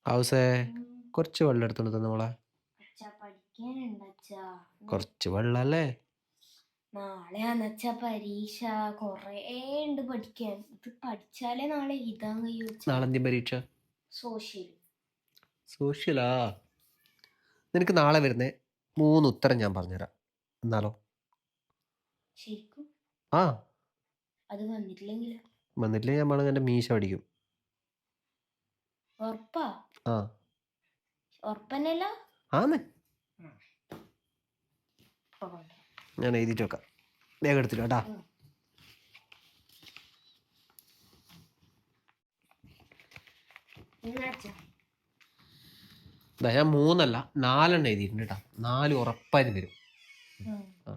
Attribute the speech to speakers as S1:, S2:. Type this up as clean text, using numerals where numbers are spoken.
S1: ഹൗസേ കുറച്ച് വെള്ളം എടുത്തോണ്ട് തന്നെ മോളെ.
S2: അച്ഛാ പഠിക്കാനുണ്ട് അച്ഛാ.
S1: കുറച്ച് വെള്ളം അല്ലേ?
S2: നാളെയാന്ന് അച്ഛാ പരീക്ഷ. കൊറേ ഉണ്ട് പഠിക്കാൻ. ഇത് പഠിച്ചാലേ നാളെ എഴുതാൻ കഴിയൂ അച്ഛാ.
S1: നാളെ എന്തും പരീക്ഷ?
S2: സോഷ്യൽ.
S1: സോഷ്യലാ? നിനക്ക് നാളെ വരുന്നേ 3 ഉത്തരം ഞാൻ പറഞ്ഞുതരാം. എന്നാലോ?
S2: ശരിക്കും?
S1: ആ.
S2: അത് വന്നിട്ടില്ലെങ്കിലോ?
S1: വന്നിട്ടില്ലെങ്കിൽ നമ്മൾ എൻ്റെ മീശ പഠിക്കും.
S2: ഉറപ്പാ?
S1: ആ.
S2: ഉറപ്പന്നല്ലോ?
S1: ആന്ന്. ഞാൻ എഴുതിയിട്ട് വെക്കാം. വേഗം എടുത്തിട്ട് കേട്ടാ. ഞാൻ 3 അല്ല 4 എണ്ണം എഴുതിയിട്ടുണ്ട് കേട്ടാ. 4 ഉറപ്പായിട്ട് വരും. ആ.